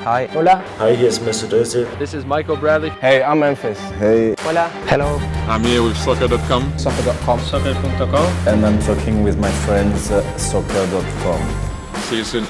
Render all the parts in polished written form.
Hi. Hola. Hi, hier ist Mr. Döse. This is Michael Bradley. Hey, I'm Memphis. Hey. Hola. Hello. I'm here with soccer.com. Soccer.com. Soccer.com. And I'm talking with my friends soccer.com. See you soon.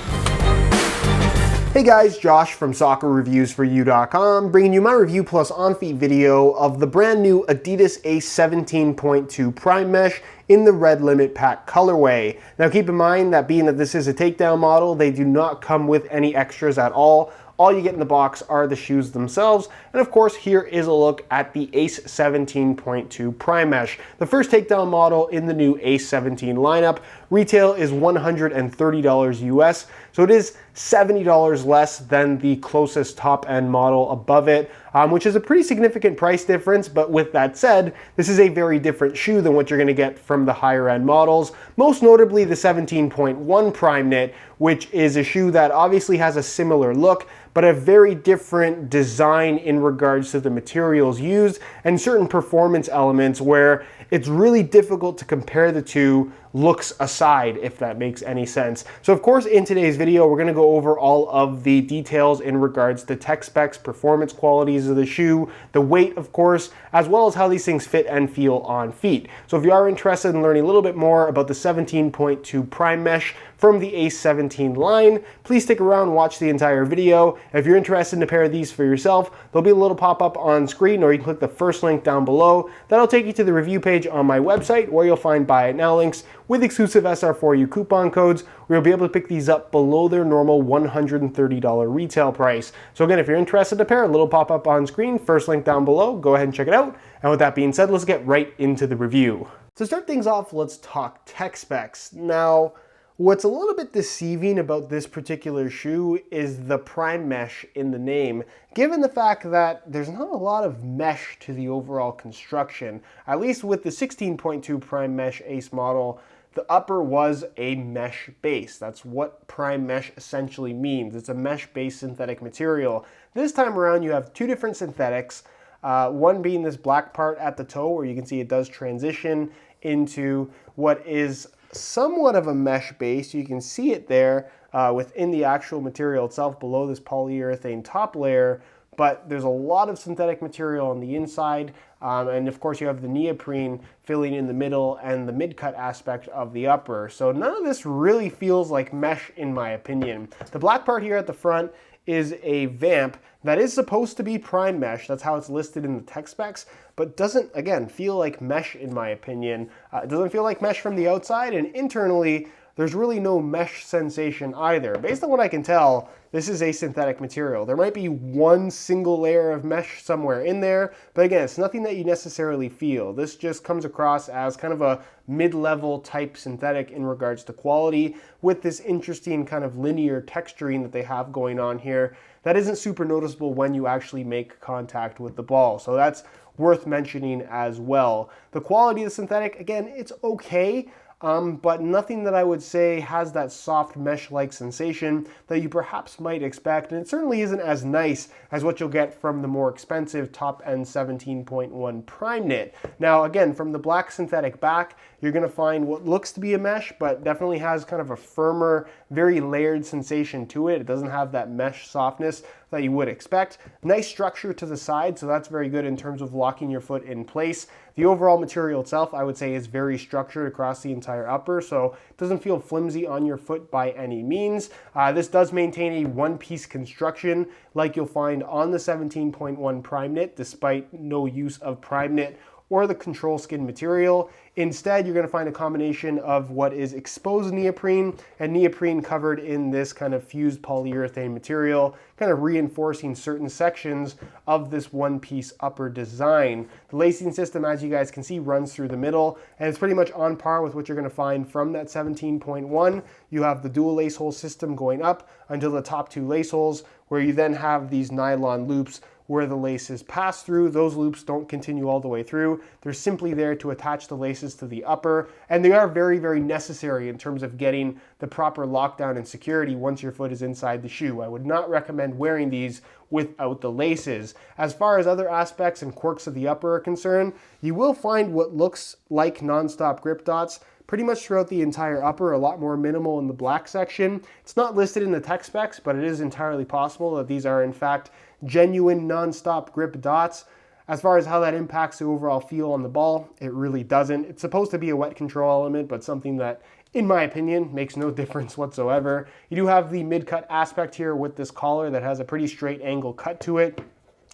Hey guys, Josh from SoccerReviewsForYou.com, bringing you my review plus on-feet video of the brand new Adidas Ace 17.2 Prime Mesh in the Red Limit Pack colorway. Now keep in mind that being that this is a takedown model, they do not come with any extras at all. All you get in the box are the shoes themselves. And of course, here is a look at the Ace 17.2 Prime Mesh. The first takedown model in the new Ace 17 lineup. Retail is $130 US, so it is $70 less than the closest top-end model above it, which is a pretty significant price difference. But with that said, this is a very different shoe than what you're going to get from the higher-end models, most notably the 17.1 Prime Knit, which is a shoe that obviously has a similar look, but a very different design in regards to the materials used and certain performance elements where it's really difficult to compare the two, looks aside, if that makes any sense. So of course, in today's video, we're going to go over all of the details in regards to tech specs, performance qualities of the shoe, the weight, of course, as well as how these things fit and feel on feet. So if you are interested in learning a little bit more about the 17.2 Prime Mesh from the Ace 17 line, please stick around, watch the entire video. If you're interested in a pair of these for yourself, there'll be a little pop-up on screen, or you can click the first link down below. That'll take you to the review page on my website where you'll find buy it now links with exclusive SR4U coupon codes, where you'll be able to pick these up below their normal $130 retail price. So again, if you're interested in a pair, a little pop-up on screen, first link down below, go ahead and check it out. And with that being said, let's get right into the review. To start things off, let's talk tech specs. Now, what's a little bit deceiving about this particular shoe is the Prime Mesh in the name, given the fact that there's not a lot of mesh to the overall construction. At least with the 16.2 Prime Mesh Ace model, the upper was a mesh base. That's what Prime Mesh essentially means. It's a mesh-based synthetic material. This time around, you have two different synthetics, one being this black part at the toe, where you can see it does transition into what is somewhat of a mesh base. You can see it there within the actual material itself below this polyurethane top layer, but there's a lot of synthetic material on the inside, and of course you have the neoprene filling in the middle and the mid-cut aspect of the upper. So none of this really feels like mesh in my opinion. The black part here at the front is a vamp that is supposed to be Prime Mesh. That's how it's listed in the tech specs, but doesn't, again, feel like mesh in my opinion. It doesn't feel like mesh from the outside, and internally, there's really no mesh sensation either. Based on what I can tell, this is a synthetic material. There might be one single layer of mesh somewhere in there, but again, it's nothing that you necessarily feel. This just comes across as kind of a mid-level type synthetic in regards to quality, with this interesting kind of linear texturing that they have going on here that isn't super noticeable when you actually make contact with the ball. So that's worth mentioning as well. The quality of the synthetic, again, it's okay, but nothing that I would say has that soft mesh-like sensation that you perhaps might expect, and it certainly isn't as nice as what you'll get from the more expensive top-end 17.1 Prime Knit. Now again, from the black synthetic back, you're going to find what looks to be a mesh, but definitely has kind of a firmer, very layered sensation to it. It doesn't have that mesh softness that you would expect. Nice structure to the side, so that's very good in terms of locking your foot in place. The overall material itself, I would say, is very structured across the entire upper, so it doesn't feel flimsy on your foot by any means. This does maintain a one-piece construction like you'll find on the 17.1 Prime Knit, despite no use of Prime Knit or the control skin material. Instead, you're going to find a combination of what is exposed neoprene and neoprene covered in this kind of fused polyurethane material, kind of reinforcing certain sections of this one-piece upper design. The lacing system, as you guys can see, runs through the middle, and it's pretty much on par with what you're going to find from that 17.1. You have the dual lace hole system going up until the top two lace holes, where you then have these nylon loops where the laces pass through. Those loops don't continue all the way through. They're simply there to attach the laces to the upper, and they are very, very necessary in terms of getting the proper lockdown and security once your foot is inside the shoe. I would not recommend wearing these without the laces. As far as other aspects and quirks of the upper are concerned, you will find what looks like non-stop grip dots, pretty much throughout the entire upper, a lot more minimal in the black section. It's not listed in the tech specs, but it is entirely possible that these are in fact genuine non-stop grip dots. As far as how that impacts the overall feel on the ball, it really doesn't. It's supposed to be a wet control element, but something that, in my opinion, makes no difference whatsoever. You do have the mid-cut aspect here with this collar that has a pretty straight angle cut to it.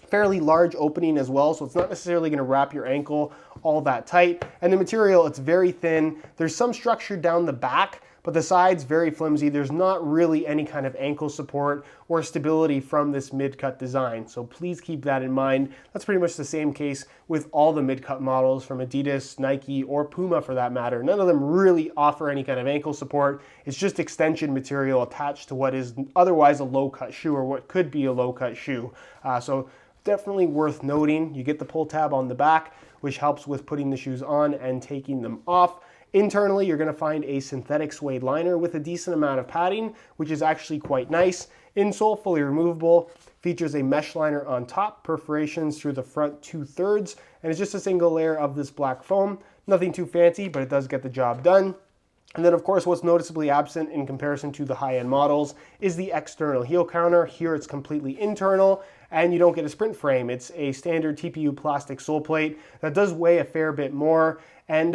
Fairly large opening as well, so it's not necessarily going to wrap your ankle all that tight. And the material, it's very thin. There's some structure down the back, but the side's very flimsy. There's not really any kind of ankle support or stability from this mid-cut design. So please keep that in mind. That's pretty much the same case with all the mid-cut models from Adidas, Nike, or Puma for that matter. None of them really offer any kind of ankle support. It's just extension material attached to what is otherwise a low-cut shoe or what could be a low-cut shoe. So definitely worth noting. You get the pull tab on the back, which helps with putting the shoes on and taking them off. Internally, you're going to find a synthetic suede liner with a decent amount of padding, which is actually quite nice. Insole, fully removable, features a mesh liner on top, perforations through the front 2/3, and it's just a single layer of this black foam. Nothing too fancy, but it does get the job done. And then, of course, what's noticeably absent in comparison to the high-end models is the external heel counter. Here it's completely internal, and you don't get a sprint frame. It's a standard TPU plastic sole plate that does weigh a fair bit more and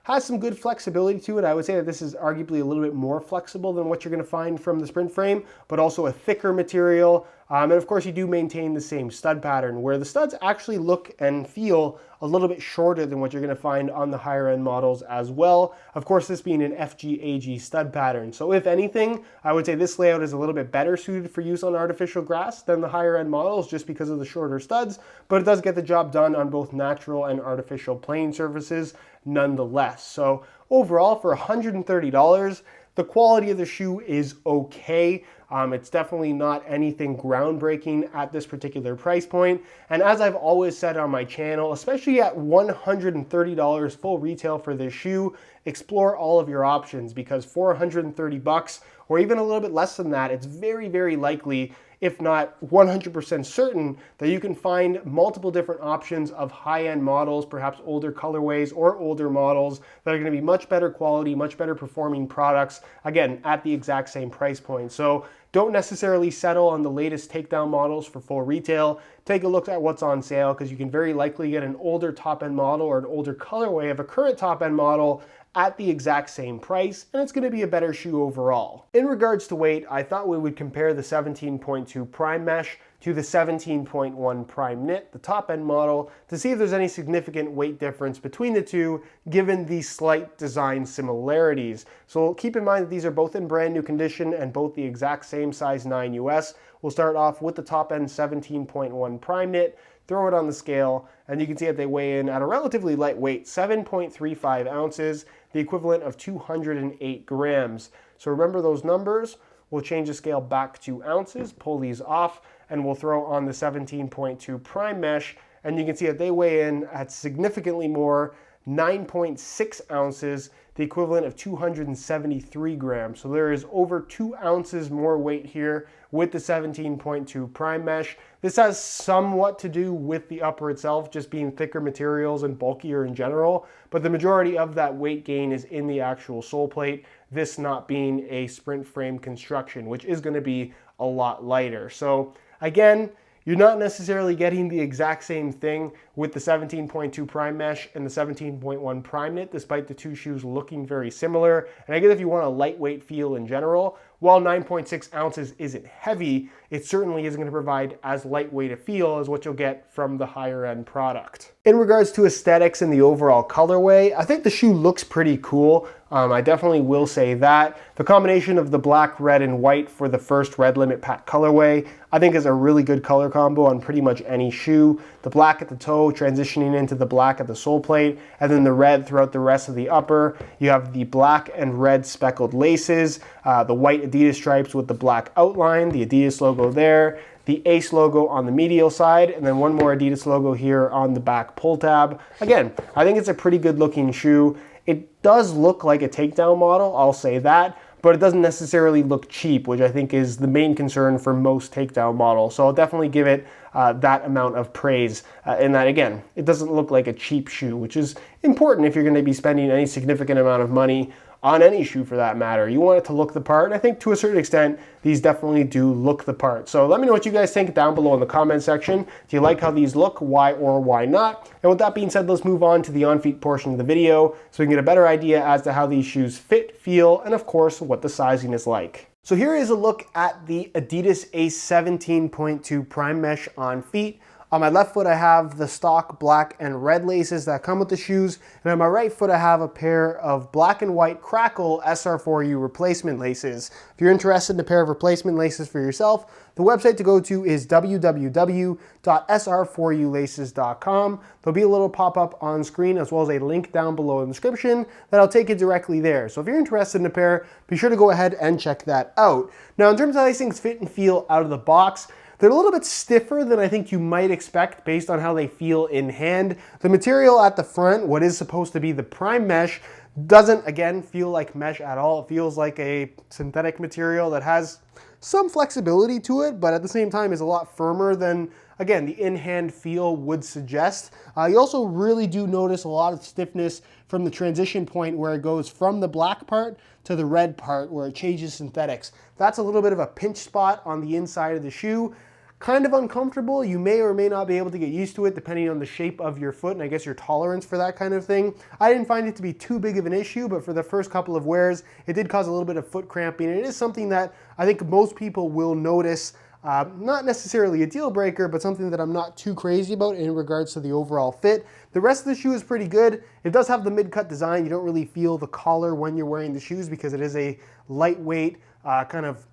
has some good flexibility to it. I would say that this is arguably a little bit more flexible than what you're going to find from the sprint frame, but also a thicker material. And of course, you do maintain the same stud pattern, where the studs actually look and feel a little bit shorter than what you're going to find on the higher end models as well. Of course, this being an FG-AG stud pattern. So if anything, I would say this layout is a little bit better suited for use on artificial grass than the higher end models just because of the shorter studs, but it does get the job done on both natural and artificial playing surfaces nonetheless. So overall, for $130, the quality of the shoe is okay. It's definitely not anything groundbreaking at this particular price point. And as I've always said on my channel, especially at $130 full retail for this shoe, explore all of your options, because for 130 bucks or even a little bit less than that, it's very, very likely, if not 100% certain, that you can find multiple different options of high-end models, perhaps older colorways or older models that are going to be much better quality, much better performing products, again, at the exact same price point. So don't necessarily settle on the latest takedown models for full retail. Take a look at what's on sale, because you can very likely get an older top-end model or an older colorway of a current top-end model at the exact same price, and it's going to be a better shoe overall. In regards to weight, I thought we would compare the 17.2 Primemesh to the 17.1 Prime Knit, the top-end model, to see if there's any significant weight difference between the two, given the slight design similarities. So keep in mind that these are both in brand new condition and both the exact same size 9 US. We'll start off with the top-end 17.1 Prime Knit, throw it on the scale, and you can see that they weigh in at a relatively light weight, 7.35 ounces, the equivalent of 208 grams. So remember those numbers. We'll change the scale back to ounces, pull these off, and we'll throw on the 17.2 Primemesh, and you can see that they weigh in at significantly more, 9.6 ounces, the equivalent of 273 grams. So there is over 2 ounces more weight here with the 17.2 Primemesh. This has somewhat to do with the upper itself just being thicker materials and bulkier in general, but the majority of that weight gain is in the actual sole plate, this not being a sprint frame construction, which is going to be a lot lighter. So again, you're not necessarily getting the exact same thing with the 17.2 Primemesh and the 17.1 Prime Knit, despite the two shoes looking very similar. And I guess if you want a lightweight feel in general, while 9.6 ounces isn't heavy, it certainly isn't going to provide as lightweight a feel as what you'll get from the higher end product. In regards to aesthetics and the overall colorway, I think the shoe looks pretty cool. I definitely will say that. The combination of the black, red, and white for the first Red Limit Pack colorway, I think is a really good color combo on pretty much any shoe. The black at the toe transitioning into the black at the sole plate, and then the red throughout the rest of the upper. You have the black and red speckled laces, the white Adidas stripes with the black outline, the Adidas logo there, the Ace logo on the medial side, and then one more Adidas logo here on the back pull tab. Again, I think it's a pretty good looking shoe. It does look like a takedown model, I'll say that, but it doesn't necessarily look cheap, which I think is the main concern for most takedown models. So I'll definitely give it that amount of praise in that, again, it doesn't look like a cheap shoe, which is important if you're going to be spending any significant amount of money on any shoe for that matter. You want it to look the part, and I think to a certain extent, these definitely do look the part. So let me know what you guys think down below in the comment section. Do you like how these look? Why or why not? And with that being said, let's move on to the on-feet portion of the video so we can get a better idea as to how these shoes fit, feel, and of course, what the sizing is like. So here is a look at the Adidas Ace 17.2 Prime Mesh on feet. On my left foot, I have the stock black and red laces that come with the shoes. And on my right foot, I have a pair of black and white Crackle SR4U replacement laces. If you're interested in a pair of replacement laces for yourself, the website to go to is www.sr4ulaces.com. There'll be a little pop-up on screen as well as a link down below in the description that'll take you directly there. So if you're interested in a pair, be sure to go ahead and check that out. Now, in terms of how these things fit and feel out of the box, they're a little bit stiffer than I think you might expect based on how they feel in hand. The material at the front, what is supposed to be the Prime Mesh, doesn't, again, feel like mesh at all. It feels like a synthetic material that has some flexibility to it, but at the same time is a lot firmer than, again, the in-hand feel would suggest. You also really do notice a lot of stiffness from the transition point where it goes from the black part to the red part where it changes synthetics. That's a little bit of a pinch spot on the inside of the shoe. Kind of uncomfortable. You may or may not be able to get used to it depending on the shape of your foot and I guess your tolerance for that kind of thing. I didn't find it to be too big of an issue, but for the first couple of wears, it did cause a little bit of foot cramping. And it is something that I think most people will notice. Not necessarily a deal breaker, but something that I'm not too crazy about in regards to the overall fit. The rest of the shoe is pretty good. It does have the mid-cut design. You don't really feel the collar when you're wearing the shoes because it is a lightweight, kind of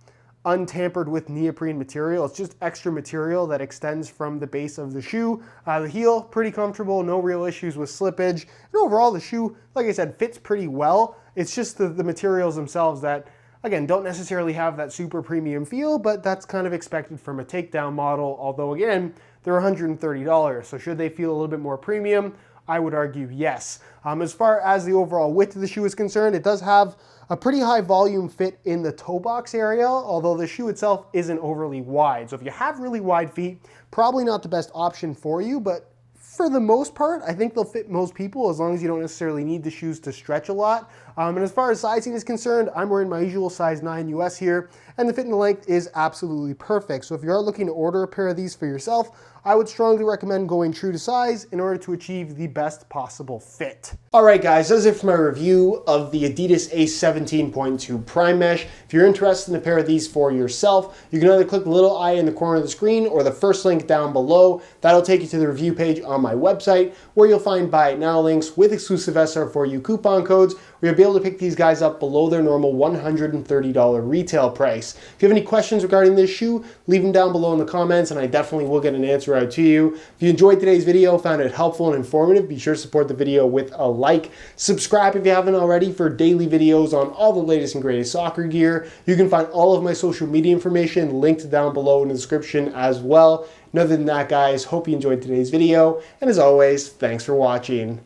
untampered with neoprene material. It's just extra material that extends from the base of the shoe. The heel, pretty comfortable, no real issues with slippage. And overall, the shoe, like I said, fits pretty well. It's just the materials themselves that, again, don't necessarily have that super premium feel, but that's kind of expected from a takedown model, although again, they're $130. So should they feel a little bit more premium? I would argue yes. As far as the overall width of the shoe is concerned, it does have a pretty high volume fit in the toe box area, although the shoe itself isn't overly wide. So if you have really wide feet, probably not the best option for you, but for the most part, I think they'll fit most people as long as you don't necessarily need the shoes to stretch a lot. And as far as sizing is concerned, I'm wearing my usual size 9 US here, and the fit and the length is absolutely perfect. So if you are looking to order a pair of these for yourself, I would strongly recommend going true to size in order to achieve the best possible fit. All right, guys, that's it for my review of the Adidas Ace 17.2 Prime Mesh. If you're interested in a pair of these for yourself, you can either click the little eye in the corner of the screen or the first link down below. That'll take you to the review page on my website where you'll find buy it now links with exclusive SR4U coupon codes where you'll be able to pick these guys up below their normal $130 retail price. If you have any questions regarding this shoe, leave them down below in the comments and I definitely will get an answer out to you. If you enjoyed today's video, found it helpful and informative, be sure to support the video with a like. Subscribe if you haven't already for daily videos on all the latest and greatest soccer gear. You can find all of my social media information linked down below in the description as well. And other than that, guys, hope you enjoyed today's video. And as always, thanks for watching.